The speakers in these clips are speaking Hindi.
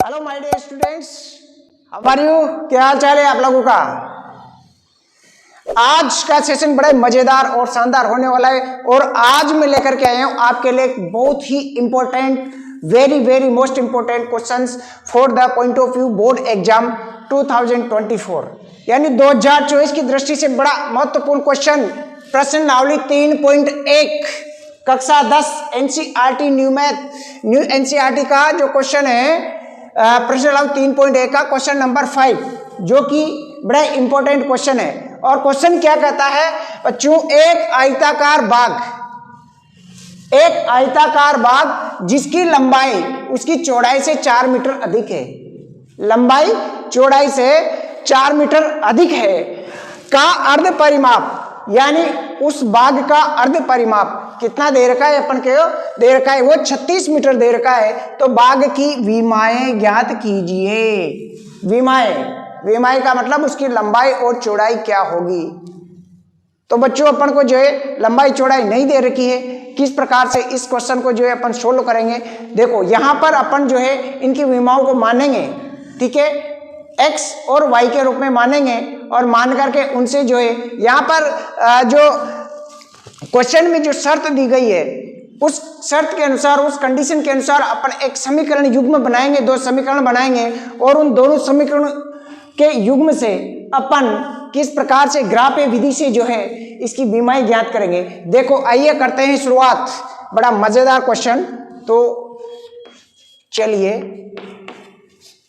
Hello my dear students, how are you? क्या हाल चाल है आप लोगों का? आज का सेशन बड़ा मजेदार और शानदार होने वाला है और आज मैं लेकर के आया हूं आपके लिए एक बहुत ही important, very most important questions for the point of view board exam 2024 यानी 2024 की दृष्टि से बड़ा महत्वपूर्ण क्वेश्चन। प्रश्नावली 3.1 कक्षा 10 NCERT new math new NCERT का जो क्वेश्चन है प्रश्नावली 3.1 का क्वेश्चन नंबर 5 जो कि बड़ा इंपॉर्टेंट क्वेश्चन है। और क्वेश्चन क्या कहता है बच्चों, एक आयताकार बाग जिसकी लंबाई उसकी चौड़ाई से 4 मीटर अधिक है, लंबाई चौड़ाई से 4 मीटर अधिक है का अर्ध परिमाप, यानी उस बाग का अर्ध परिमाप कितना दे रखा है अपन के दे रखा है, वो 36 मीटर दे रखा है। तो बाग की विमाएं ज्ञात कीजिए। विमाएं का मतलब उसकी लंबाई और चौड़ाई क्या होगी। तो बच्चों अपन को जो है लंबाई चौड़ाई नहीं दे रखी है, किस प्रकार से इस क्वेश्चन को जो है अपन सोल्व करेंगे। देखो यहां पर अपन जो है इनकी विमाओं को मानेंगे, ठीक है, x और y के रूप में मानेंगे और मान करके उनसे जो है यहां पर जो क्वेश्चन में जो शर्त दी गई है उस शर्त के अनुसार, उस कंडीशन के अनुसार अपन एक समीकरण युग्म बनाएंगे, दो समीकरण बनाएंगे और उन दोनों समीकरण के युग्म से अपन किस प्रकार से ग्राफ्य विधि से जो है इसकी विमाएं ज्ञात करेंगे। देखो आइए करते हैं शुरुआत, बड़ा मजेदार क्वेश्चन। तो चलिए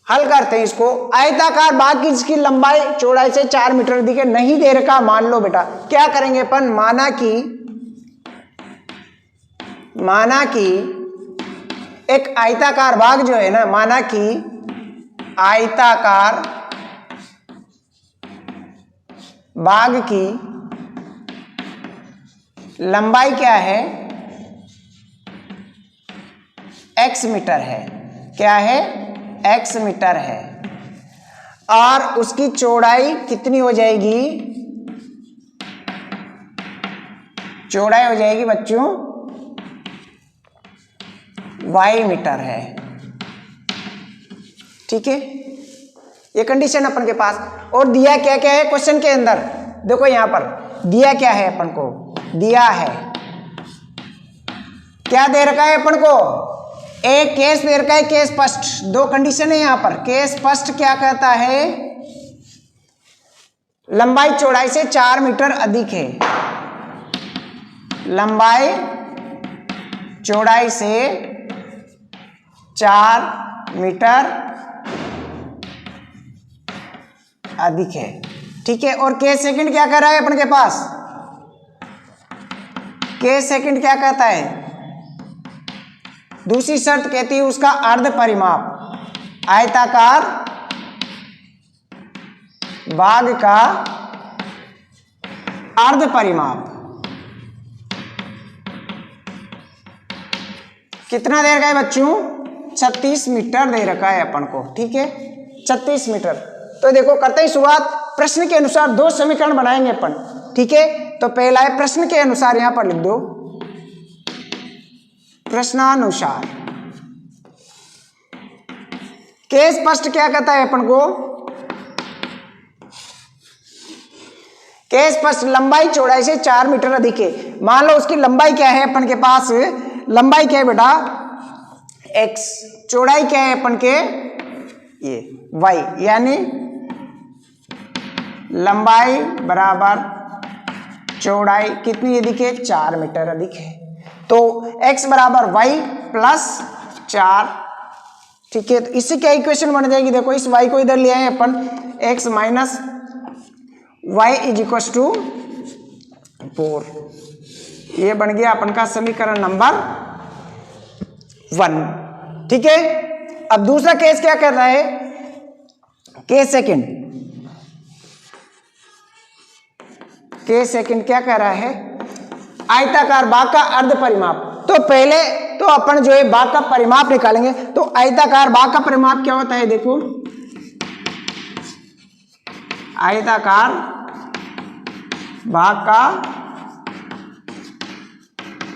हल करते हैं इसको। आयताकार बाग की जिसकी लंबाई चौड़ाई से 4 मीटर अधिक है, नहीं दे रखा, मान लो बेटा। क्या करेंगे अपन, माना कि एक आयताकार बाग जो है ना, माना कि आयताकार बाग की लंबाई क्या है, x मीटर है। क्या है, x मीटर है और उसकी चौड़ाई कितनी हो जाएगी, चौड़ाई हो जाएगी बच्चों y मीटर है। ठीक है, ये कंडीशन अपन के पास। और दिया क्या क्या है क्वेश्चन के अंदर, देखो यहां पर दिया क्या है, अपन को दिया है क्या दे रखा है अपन को, एक केस दे रखा है, केस फर्स्ट। दो कंडीशन है यहां पर। केस फर्स्ट क्या कहता है, लंबाई चौड़ाई से 4 मीटर अधिक है, लंबाई चौड़ाई से 4 मीटर अधिक है। ठीक है, और केस सेकंड क्या कर रहा है अपन के पास, केस सेकंड क्या कहता है, दूसरी शर्त कहती है उसका अर्ध परिमाप, आयताकार बाग का अर्ध परिमाप कितना दे रखा है बच्चों, 36 मीटर दे रखा है अपन को। ठीक है, 36 मीटर। तो देखो करते ही शुरुआत, प्रश्न के अनुसार दो समीकरण बनाएंगे अपन। ठीक है, तो पहला है प्रश्न के अनुसार, यहां पर लिख दो प्रश्नानुसार। केस फर्स्ट क्या कहता है अपन को, केस फर्स्ट लंबाई चौड़ाई से 4 मीटर अधिक है। मान लो उसकी लंबाई क्या है अपन के पास, लंबाई क्या है बेटा x, चौड़ाई क्या है अपन के ये y, यानी लंबाई बराबर चौड़ाई कितनी अधिक है, 4 मीटर अधिक है। तो x बराबर y प्लस 4। ठीक है, तो इससे क्या इक्वेशन बन जाएगी, देखो इस y को इधर ले आए अपन, x minus y is equal to 4। ये बन गया अपन का समीकरण नंबर 1। ठीक है, अब दूसरा केस क्या कर रहा है, केस सेकंड, केस सेकंड क्या कह रहा है, आयताकार बाग का अर्ध परिमाप। तो पहले तो अपन जो है बाग का परिमाप निकालेंगे। तो आयताकार बाग का परिमाप क्या होता है, देखो आयताकार बाग का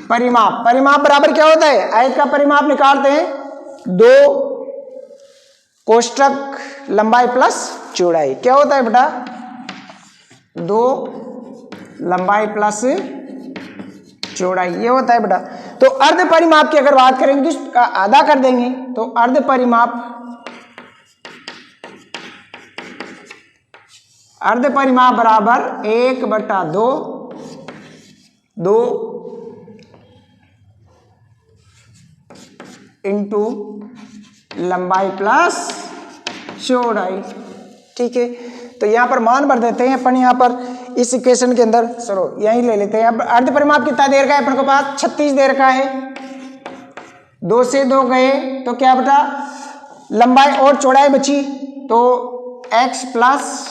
परिमाप बराबर क्या होता है, आयत का परिमाप निकालते हैं 2 कोष्ठक लंबाई प्लस चौड़ाई क्या होता है बेटा, 2 लंबाई प्लस चौड़ाई ये होता है बेटा। तो अर्ध परिमाप की अगर बात करेंगे तो इसका आधा कर देंगे, तो अर्ध परिमाप बराबर 1/2 इंटू लंबाई प्लस चौड़ाई। ठीक है, तो यहां पर मान भर देते हैं अपन, यहां पर इस इक्वेशन के अंदर चलो यहीं ले लेते हैं। अब अर्ध परिमाप कितना देर का है अपन के पास, 36 देर का है। 2 से 2 गए तो क्या बेटा, लंबाई और चौड़ाई बची, तो x प्लस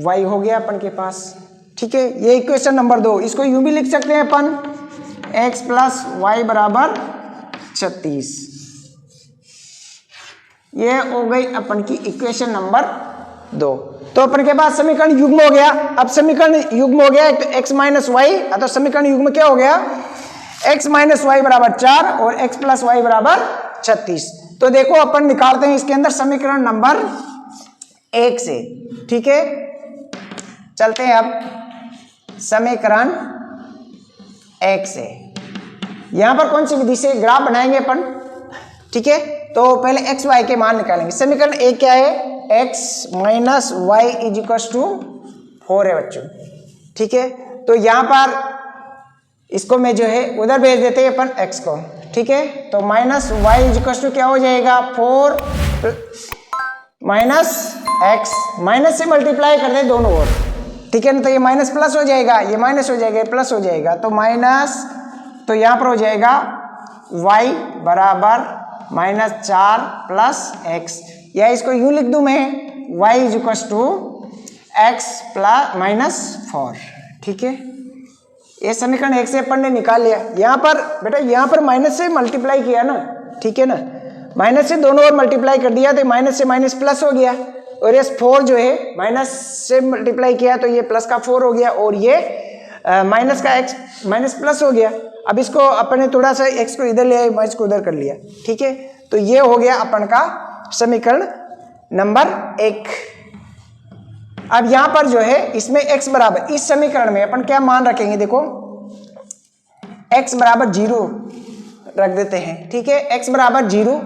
y हो गया अपन के पास। ठीक है, ये इक्वेशन नंबर 2। इसको यूं भी लिख सकते हैं अपन, x प्लस वाई बराबर 36। ये हो गई अपन की इक्वेशन नंबर 2। तो अपन के पास समीकरण युग्म हो गया। अब समीकरण युग्म हो गया, x माइनस वाई, तो समीकरण युग्म क्या हो गया, x माइनस वाई बराबर 4 और x प्लस वाई बराबर 36। तो देखो अपन निकालते हैं इसके अंदर समीकरण नंबर 1 से। ठीक है, चलते हैं अब समीकरण 1 से। यहां पर कौन सी विधि से ग्राफ बनाएंगे अपन। ठीक है, तो पहले x y के मान निकालेंगे। समीकरण 1 क्या है, x minus y is equal to 4 है बच्चों। ठीक है, तो यहां पर इसको मैं जो है उधर भेज देते हैं अपन x को। ठीक है, तो minus y is equal to क्या हो जाएगा, 4 माइनस x, माइनस से मल्टीप्लाई कर दे दोनों ओर। ठीक है ना, तो ये माइनस प्लस हो जाएगा, ये माइनस हो जाएगा, प्लस हो जाएगा, तो माइनस, तो यहाँ पर हो जाएगा y बराबर -4 प्लस x, या इसको यूं लिख दूं मैं, y is equal to x plus -4। ठीक है, ये समीकरण 1 से अपन ने निकाल लिया। यहाँ पर बेटा, यहाँ पर माइनस से मल्टीप्लाई किया ना, ठीक है ना, माइनस से दोनों ओर मल्टीप्लाई कर दिया, तो माइनस से माइनस प्लस हो गया, और ये 4 जो है माइनस से मल्टीप्लाई किया तो ये प्लस का 4 हो गया, और ये माइनस का x माइनस प्लस हो गया। अब इसको अपन ने थोड़ा सा x को इधर ले आए, माइनस को उधर कर लिया। ठीक है, तो ये हो गया अपन का समीकरण नंबर 1। अब यहां पर जो है इसमें x बराबर, इस समीकरण में अपन क्या मान रखेंगे, देखो x बराबर 0 रख देते हैं। ठीक है, x बराबर 0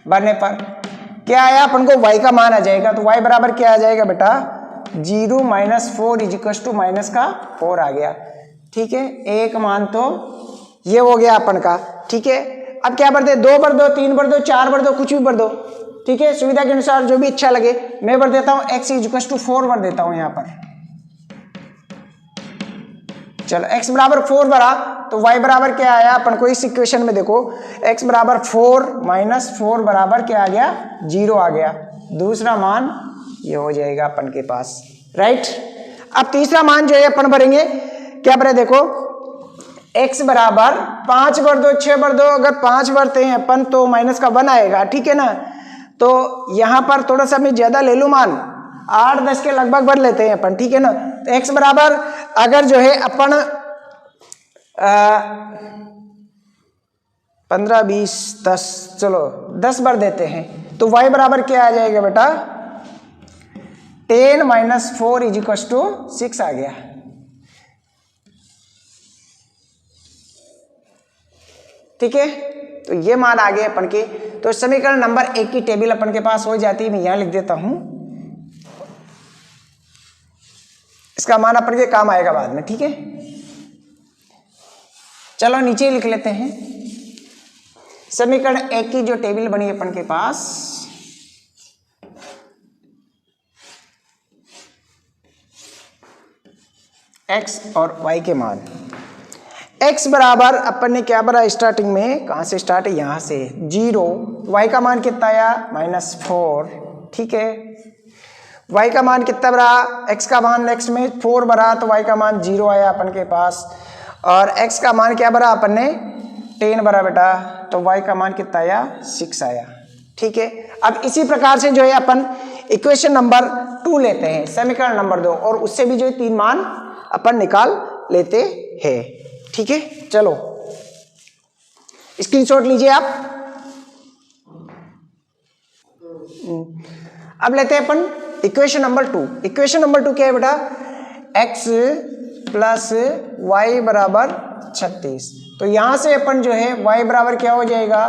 बनने पर क्या आया, अपन को y का मान आ जाएगा, तो y बराबर क्या आ जाएगा बेटा, 0 minus 4 is equal to minus का 4 आ गया। ठीक है, एक मान तो ये हो गया अपन का। ठीक है, अब क्या भर दे, 2 भर दो, 3 भर दो, 4 भर दो, कुछ भी भर दो। ठीक है, सुविधा के अनुसार जो भी अच्छा लगे। मैं भर देता हूं x इज इक्वल टू 4 भर देता हूं यहाँ पर। चलो x बराबर 4 भरा, तो y बराबर क्या आया अपन को इस इक्वेशन में, देखो x बराबर 4 माइनस 4 बराबर क्या आ गया, 0 आ गया। दूसरा मान ये हो जाएगा अपन के पास, राइट। अब तीसरा मान जो है अपन भरेंगे, क्या भरे, देखो x बराबर 5 भर दो, 6 भर दो, अगर 5 भरते हैं अपन तो माइनस का 1 आएगा। ठीक है ना, तो यहां पर थोड़ा सा मैं ज्यादा ले लूं मान, 8-10 के लगभग भर लेते हैं अपन। ठीक है ना, तो x बराबर अगर जो है अपन 15, 20, 10, चलो 10 भर देते हैं, तो y बराबर क्या आ जाएगा बेटा, 10 माइनस 4 इज इक्वल टू 6 आ गया। ठीक है, तो ये मान आ गए अपन के। तो समीकरण नंबर 1 की टेबल अपन के पास हो जाती है, मैं यहां लिख देता हूं, इसका मान अपन के काम आएगा बाद में। ठीक है, चलो नीचे लिख लेते हैं समीकरण 1 की जो टेबल बनी अपन के पास, x और y के मान। x बराबर अपन ने क्या भरा स्टार्टिंग में, कहां से स्टार्ट है, यहां से 0, y का मान कितना आया -4। ठीक है, y का मान कितना भरा, x का मान नेक्स्ट में 4 भरा, तो y का मान 0 आया अपन के पास, और x का मान क्या भरा अपन ने 10 भरा बेटा, तो y का मान कितना आया 6 आया। ठीक है, अब इसी प्रकार से जो है अपन इक्वेशन नंबर 2 लेते हैं, समीकरण नंबर 2, और उससे भी जो है 3 मान अपन निकाल लेते हैं। ठीक है, चलो स्क्रीनशॉट लीजिए आप। अब लेते हैं अपन इक्वेशन नंबर 2। इक्वेशन नंबर 2 क्या है बेटा, x प्लस वाई बराबर 36। तो यहां से अपन जो है y बराबर क्या हो जाएगा,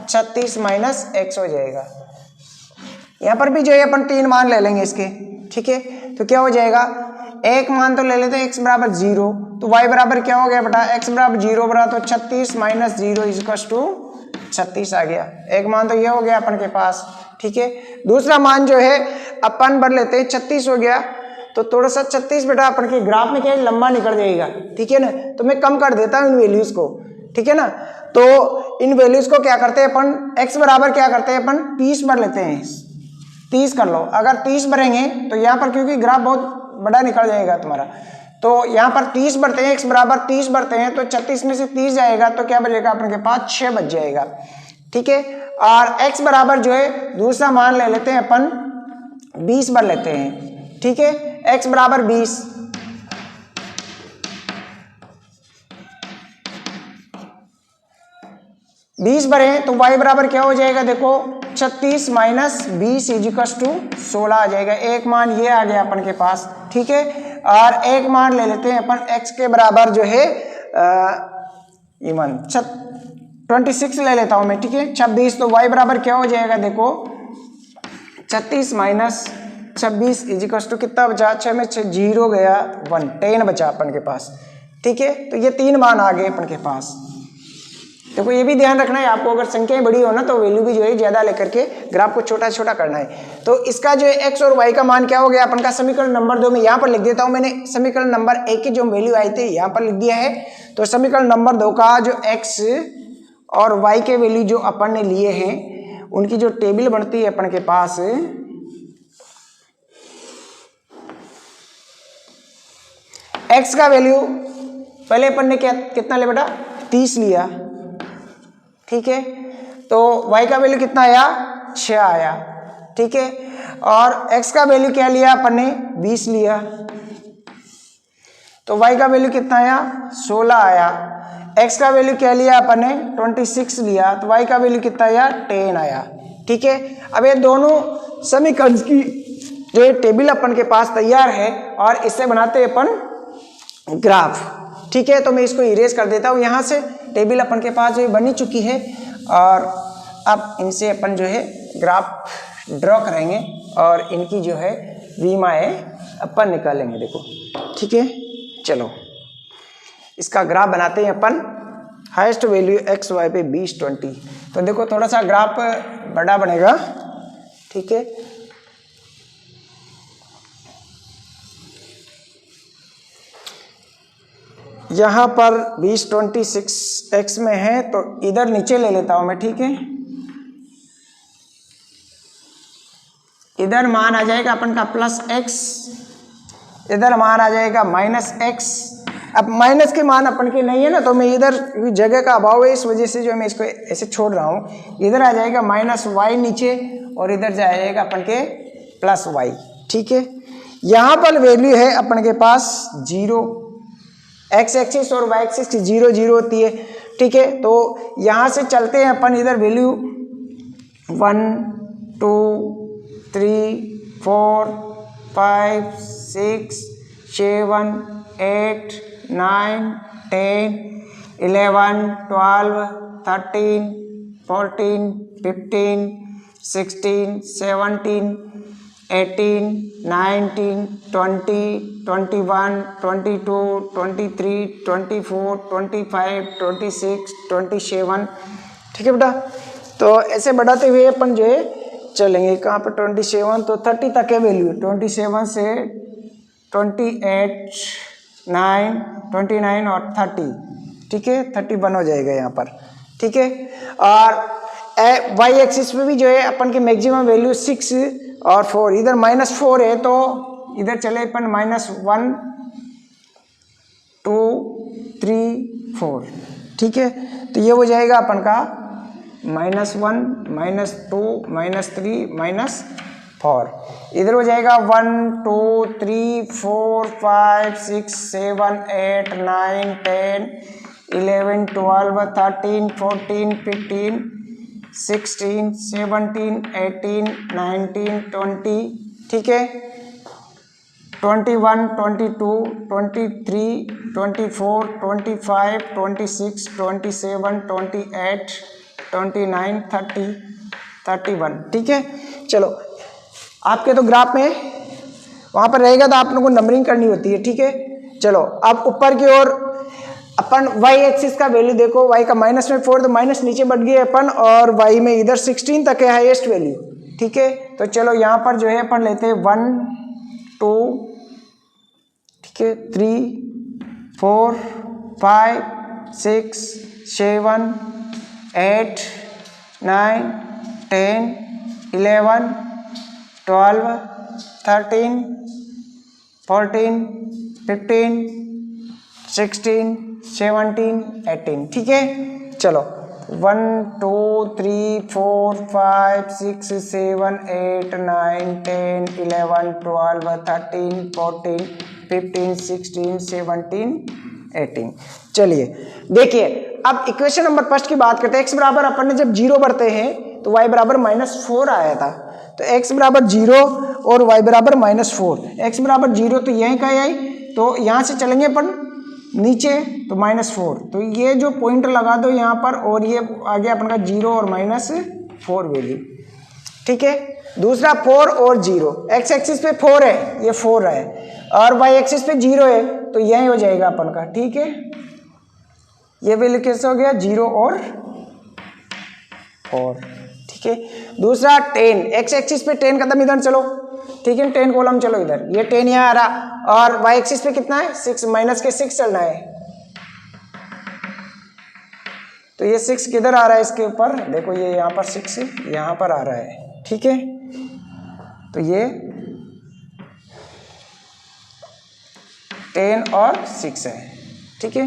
36 माइनस x हो जाएगा। यहां पर भी जो है अपन 3 मान ले लेंगे इसके, ठीक है। तो क्या हो जाएगा, एक मान तो ले लेते हैं x बराबर 0, तो y बराबर क्या हो गया बेटा, x बराबर 0 बराबर तो 36 माइनस 0 इक्वल्स टू 36 आ गया। एक मान तो ये हो गया अपन के पास, ठीक है। दूसरा मान जो है अपन भर लेते हैं, 36 हो गया। तो थोड़ा सा 36 बेटा अपन के ग्राफ में क्या है, लंबा निकल जाएगा, ठीक है ना। तो मैं कम कर देता हूँ इन वैल्यूज को, ठीक है ना। तो इन वैल्यूज को क्या करते हैं अपन, x बराबर क्या करते हैं अपन 30 भर लेते हैं, 30 कर लो। अगर 30 भरेंगे तो यहाँ पर क्योंकि ग्राफ बहुत बड़ा निकल जाएगा तुम्हारा, तो यहाँ पर 30 भरते हैं, x बराबर 30 भरते हैं, तो 36 में से 30 जाएगा तो क्या बचेगा अपन के पास, 6 बच जाएगा, ठीक है। और x बराबर जो है दूसरा मान ले लेते हैं अपन 20 भर लेते हैं, ठीक है। x बराबर 20, भरे तो y बराबर क्या हो जाएगा, देखो 36 माइनस 20 इजिकल्स टू 16 आ जाएगा। एक मान ये आ गया अपन के पास, ठीक है। और एक मान ले लेते हैं अपन x के बराबर जो है इवन 26 ले लेता हूं मैं, ठीक है 26। तो y बराबर क्या हो जाएगा, देखो 36 माइनस 26 इजिकल्स टू कितना बचा, 6 में 6 0 गया 1, 10 बचा अपन के पास, ठीक है। तो ये 3 मान आ गए अपन के पास। देखो ये भी ध्यान रखना है आपको, अगर संख्याएं बड़ी हो ना तो वैल्यू भी जो है ज्यादा लेकर के ग्राफ को छोटा छोटा करना है। तो इसका जो है x और y का मान क्या हो गया अपन का, समीकरण नंबर 2 में यहाँ पर लिख देता हूं। मैंने समीकरण नंबर 1 की जो वैल्यू आई थी यहाँ पर लिख दिया है। तो समीकरण नंबर 2 का जो x और y के वैल्यू जो अपन ने लिए हैं उनकी जो टेबल बनती है अपन के पास, x का वैल्यू पहले अपन ने कितना लिया बेटा, 30 लिया, ठीक है। तो y का वैल्यू कितना आया, 6 आया, ठीक है। और x का वैल्यू क्या लिया अपन ने, 20 लिया, तो y का वैल्यू कितना आया, 16 आया। x का वैल्यू क्या लिया अपन ने, 26 लिया, तो y का वैल्यू कितना आया, 10 आया, ठीक है। अब ये दोनों समीकरण की जो है टेबल अपन के पास तैयार है और इससे बनाते हैं अपन ग्राफ, ठीक है। तो मैं इसको इरेज कर देता हूँ यहाँ से। टेबल अपन के पास जो है बनी चुकी है और अब इनसे अपन जो है ग्राफ ड्रॉ करेंगे और इनकी जो है विमाएँ अपन निकालेंगे, देखो, ठीक है। चलो इसका ग्राफ बनाते हैं अपन। हाईएस्ट वैल्यू एक्स वाई पे 20 20। तो देखो थोड़ा सा ग्राफ बड़ा बनेगा, ठीक है। यहाँ पर 20 26 x में है तो इधर नीचे ले लेता हूं मैं, ठीक है। इधर मान आ जाएगा अपन का प्लस x, इधर मान आ जाएगा माइनस x। अब माइनस के मान अपन के नहीं है ना, तो मैं इधर जगह का अभाव है इस वजह से जो मैं इसको ऐसे छोड़ रहा हूँ। इधर आ जाएगा माइनस y नीचे और इधर जाएगा अपन के प्लस y, ठीक है। यहाँ पर वैल्यू है अपन के पास 0, x एक्सिस और y एक्सिस की 0 0 होती है, ठीक है। तो यहाँ से चलते हैं अपन, इधर वैल्यू 1 2 3 4 5 6 7 8 9 10 11 12 13 14 15 16 17 18 19 20 21 22 23 24 25 26 27, ठीक है बेटा। तो ऐसे बढ़ाते हुए अपन जो है चलेंगे। कहाँ पर 27, तो 30 तक है वैल्यू। 27 से 28 9 29 और 30, ठीक है। 31 हो जाएगा यहाँ पर, ठीक है। और y एक्सिस पे भी जो है अपन की मैक्सिमम वैल्यू 6 और 4, इधर -4 है तो इधर चले अपन -1 2 3 4, ठीक है। तो ये हो जाएगा अपन का -1 -2 -3 -4। इधर हो जाएगा 1 2 3 4 5 6 7 8 9 10 11 12 13 14 15 16, 17, 18, 19, 20, ठीक है, 21, 22, 23, 24, 25, 26, 27, 28, 29, 30, 31, ठीक है। चलो आपके तो ग्राफ में वहाँ पर रहेगा तो आप लोगों को नंबरिंग करनी होती है, ठीक है। चलो अब ऊपर की ओर अपन y एक्सिस का वैल्यू देखो, y का माइनस में 4 तो माइनस नीचे बढ़ गए अपन, और y में इधर 16 तक है हाईएस्ट वैल्यू, ठीक है। तो चलो यहाँ पर जो है अपन लेते हैं 1, 2, ठीक है, 3, 4, 5, 6, 7, 8, 9, 10, 11, 12, 13, 14, 15, 16, 17, 18, ठीक है। चलो 1, 2, 3, 4, 5, 6, 7, 8, 9, 10, 11, 12, 13, 14, 15, 16, 17, 18। चलिए देखिए अब इक्वेशन नंबर फर्स्ट की बात करते हैं। x बराबर अपन ने जब 0 भरते हैं तो y बराबर -4 आया था, तो x बराबर 0 और y बराबर -4। x बराबर 0 तो यहीं का यही, तो यहाँ से चलेंगे अपन नीचे तो -4, तो ये जो पॉइंट लगा दो यहाँ पर, और ये आ गया अपन का 0 और -4 वैल्यू, ठीक है। दूसरा 4 और 0, x एक्सिस पे 4 है, ये 4 है, और y एक्सिस पे 0 है, तो यही हो जाएगा अपन का, ठीक है। ये वैल्यू कैसे हो गया 0 और 4, ठीक है। दूसरा 10, x एक्सिस पे 10 कदम इधर चलो, ठीक है, 10 कॉलम चलो इधर, ये 10 यहाँ आ रहा, और y एक्सिस पे कितना है 6, माइनस के 6 चलना है, तो ये 6 किधर आ रहा है इसके ऊपर, देखो ये यहाँ पर 6 यहाँ पर आ रहा है, ठीक है। तो ये 10 और 6 है, ठीक है।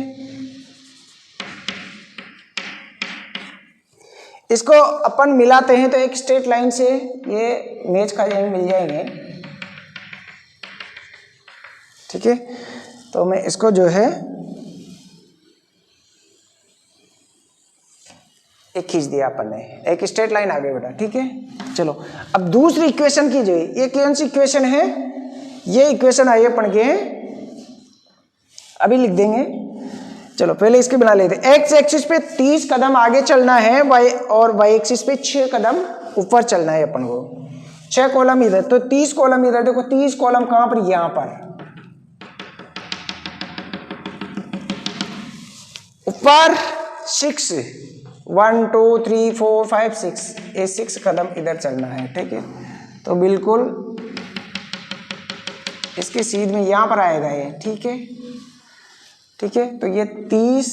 इसको अपन मिलाते हैं तो एक स्ट्रेट लाइन से ये मैच खा जाएंगे, मिल जाएंगे, ठीक है। तो मैं इसको जो है एक खींच दिया अपन ने, एक स्ट्रेट लाइन आ गई बेटा, ठीक है। चलो अब दूसरी इक्वेशन की जो ये कौन सी इक्वेशन है, ये इक्वेशन आई अपन के अभी लिख देंगे। चलो पहले इसके बना लेते हैं। एक्स एक्सिस पे 30 कदम आगे चलना है, और वाई एक्सिस पे 6 कदम ऊपर चलना है अपन को। 6 कॉलम इधर, तो 30 कॉलम इधर, देखो 30 कॉलम कहां पर, यहां पर ऊपर 6, 1, 2, 3, 4, 5, 6, ये 6 कदम इधर चलना है, ठीक है। तो बिल्कुल इसके सीध में यहां पर आएगा ये, ठीक है, ठीक है। तो ये 30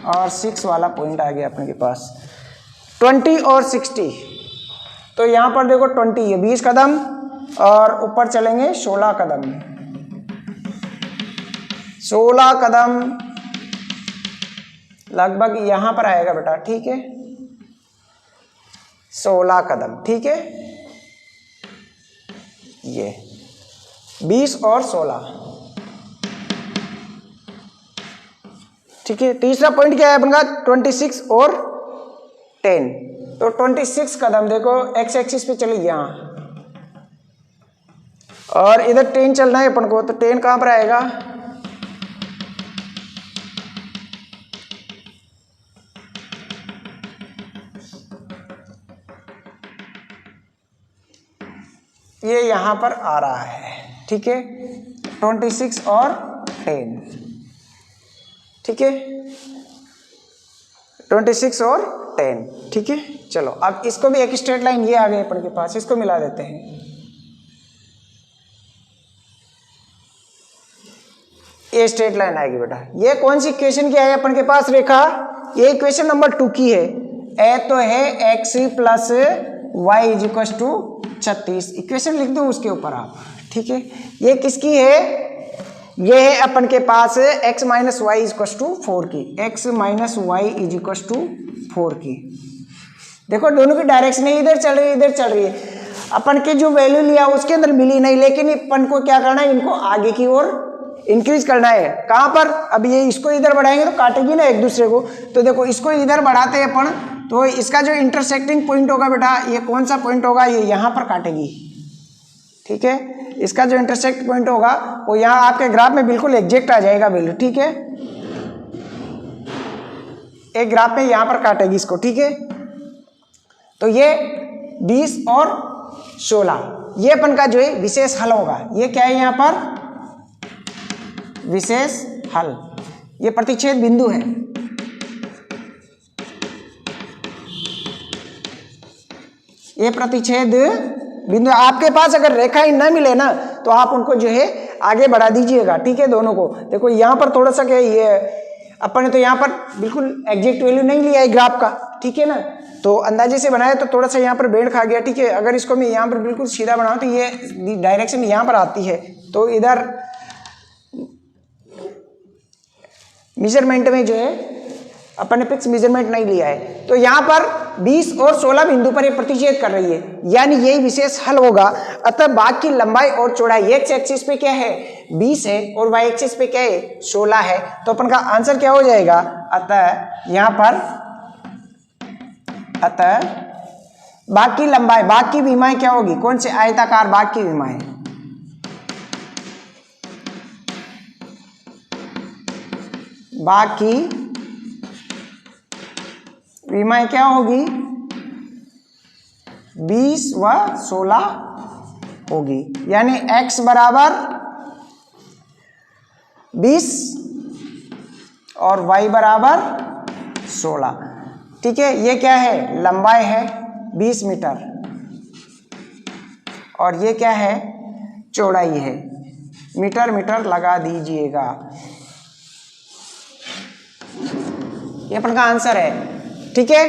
और 6 वाला पॉइंट आ गया अपने के पास। 20 और 60, तो यहाँ पर देखो 20 है 20 कदम, और ऊपर चलेंगे 16 कदम, 16 कदम लगभग यहाँ पर आएगा बेटा, ठीक है, 16 कदम, ठीक है। ये 20 और 16, ठीक है। तीसरा पॉइंट क्या है अपन का 26 और 10, तो 26 कदम देखो एक्स एक्सिस पे चले यहां, और इधर 10 चलना है अपन को, तो 10 कहां पर आएगा, ये यहां पर आ रहा है, ठीक है। 26 और 10, ठीक है, 26 और 10, ठीक है। चलो अब इसको भी एक स्ट्रेट लाइन ये आ गई अपन के पास, इसको मिला देते हैं। ये स्ट्रेट लाइन आएगी बेटा। ये कौन सी इक्वेशन की है अपन के पास रेखा, ये इक्वेशन नंबर 2 की है। ए तो है x plus y is equal to 36, equation लिख दो उसके ऊपर आप, ठीक है। ये किसकी है, ये है अपन के पास x minus y is equal to 4 की, x minus y is equal to 4 की। देखो दोनों की डायरेक्शन इधर चल रही है, इधर चल रही है। अपन के जो वैल्यू लिया उसके अंदर मिली नहीं, लेकिन अपन को क्या करना है, इनको आगे की ओर इंक्रीज करना है। कहाँ पर, अब ये इसको इधर बढ़ाएंगे तो काटेगी ना एक दूसरे को, तो देखो इसको इधर बढ़ाते हैं अपन, तो इसका जो इंटरसेक्टिंग पॉइंट होगा बेटा, ये कौन सा पॉइंट होगा, ये यहाँ पर काटेगी। ठीक है, इसका जो इंटरसेक्ट पॉइंट होगा वो यहाँ आपके ग्राफ में बिल्कुल एग्जैक्ट आ जाएगा वैल्यू। ठीक है, एक ग्राफ में यहाँ पर काटेगी इसको। ठीक है, तो ये 20 और 16 ये अपन का जो है विशेष हल होगा। ये क्या है यहाँ पर, विशेष हल, ये प्रतिच्छेद बिंदु है। ये प्रतिच्छेद बिंदु, आपके पास अगर रेखाएं ना मिले ना तो आप उनको जो है आगे बढ़ा दीजिएगा। ठीक है, दोनों को देखो यहाँ पर थोड़ा सा क्या, ये अपन ने तो यहाँ पर बिल्कुल एग्जैक्ट वैल्यू नहीं लिया है ग्राफ का। ठीक है ना, तो अंदाजे से बनाया तो थोड़ा सा यहाँ पर बेंड खा गया। ठीक है, अगर इसको मैं यहाँ पर बिल्कुल सीधा बनाऊँ तो ये डायरेक्शन यहाँ पर आती है, तो इधर मेजरमेंट में जो है अपन ने फिक्स मेजरमेंट नहीं लिया है। तो यहाँ पर 20 और 16 बिंदु पर ये प्रतिच्छेद कर रही है, यानी यही विशेष हल होगा। अतः भाग की लंबाई और चौड़ाई एक्स एक्सिस पे क्या है, 20 है, और वाई एक्सिस पे क्या है, 16 है। तो अपन का आंसर क्या हो जाएगा, अतः यहाँ पर, अतः भाग की लंबाई, भाग की विमाएं क्या होगी, कौन से आयताकार भाग की विमाएं, भाग की विमाएं क्या होगी, 20 व 16 होगी। यानी x बराबर 20 और y बराबर 16। ठीक है, ये क्या है, लंबाई है 20 मीटर और ये क्या है, चौड़ाई है, मीटर मीटर लगा दीजिएगा। ये अपन का आंसर है। ठीक है,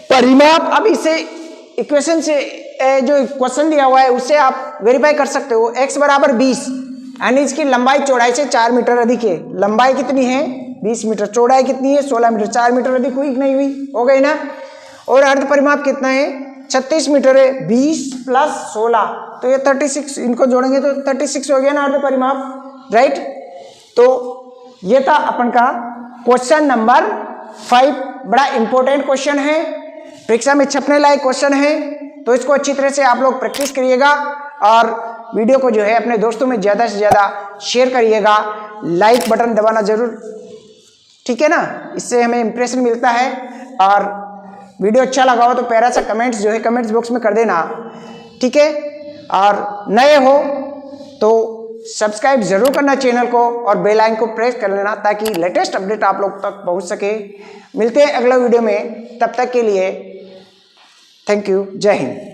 परिमाप, अब इसे इक्वेशन से जो क्वेश्चन दिया हुआ है उससे आप वेरीफाई कर सकते हो। x बराबर 20 यानी इसकी लंबाई चौड़ाई से 4 मीटर अधिक है। लंबाई कितनी है, 20 मीटर, चौड़ाई कितनी है, 16 मीटर, 4 मीटर अधिक हुई कि नहीं हुई, हो गई ना। और अर्ध परिमाप कितना है, 36 मीटर है, 20 प्लस 16 तो ये 36, इनको जोड़ेंगे तो 36 हो गया ना अर्ध परिमाप, राइट। तो ये था अपन का क्वेश्चन नंबर 5, बड़ा इंपॉर्टेंट क्वेश्चन है, परीक्षा में छपने लायक क्वेश्चन है। तो इसको अच्छी तरह से आप लोग प्रैक्टिस करिएगा और वीडियो को जो है अपने दोस्तों में ज़्यादा से ज़्यादा शेयर करिएगा, लाइक बटन दबाना जरूर, ठीक है ना, इससे हमें इंप्रेशन मिलता है। और वीडियो अच्छा लगा हो तो प्यारा सा कमेंट्स जो है कमेंट्स बॉक्स में कर देना, ठीक है। और नए हो तो सब्सक्राइब जरूर करना चैनल को और बेल आइकन को प्रेस कर लेना ताकि लेटेस्ट अपडेट आप लोग तक पहुंच सके। मिलते हैं अगला वीडियो में, तब तक के लिए थैंक यू, जय हिंद।